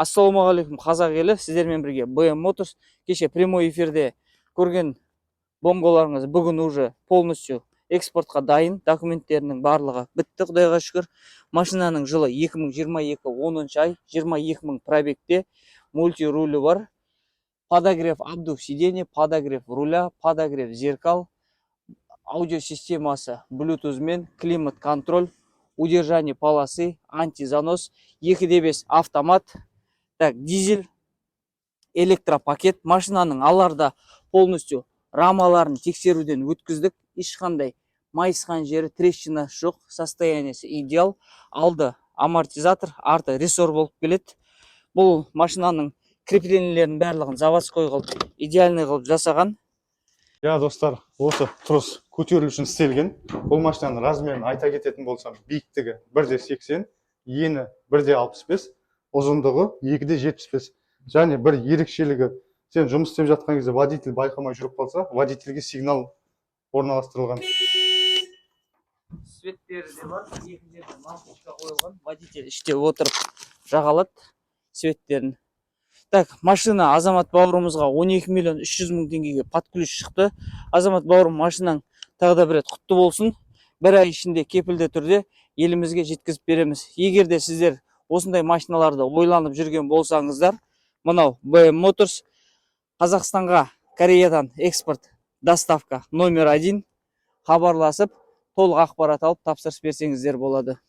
Ассалаумағалейкум қазақ елі, сіздермен бірге BM Motors. Кеше прямой эфирде көрген бомбаларыңыз бүгін уже полностью экспортқа дайын, документтерінің барлығы бітті, құдайға шүкір. Машинаның жылы 2022 10 ай, 22 000 пробегте, мультирулі бар, подогрев обдув сиденья, подогрев руля, подогрев зеркал, аудиосистемасы Bluetooth мен, климат контроль, удержание полосы, антизанос, 2.5 автомат. Так, дизель, электропакет. Машинаның аларда полностью рамаларын тексеруден өткіздік. Ешқандай майысқан жері, трещина жоқ, состояниесі идеал. Алды амортизатор, арты рессор болып келеді. Бұл машинаның крепленелерінің барлығын заводской қылып, идеальный қылып жасаған. Достар, осы трос көтерілу үшін істелген. Бұл машинаның размерін айта кететін болсам, биіктігі 1.80, ені 1.65, ұзындығы 2.75. Және бір ерекшелігі, сен жұмыс істеп жатқан кезде водитель байқамай жүріп қалса, водительге сигнал орналастырылған. Светтері де бар, екі жерде лампочка қойылған. Водитель іште отырып жағалады светтерін. Так, машина Азамат бауырымызға 12 миллион 300 мың теңгеге под ключ шықты. Азамат бауырым, машинаң тағы да бір рет құтты болсын. Бір ай ішінде кепілді түрде елімізге жеткізіп береміз. Егер де сіздер осындай машиналарды ойланып жүрген болсаңыздар, мынау BM Motors Қазақстанға Кореядан экспорт доставка номер 1 хабарласып, толық ақпарат алып тапсырыс берсеңіздер болады.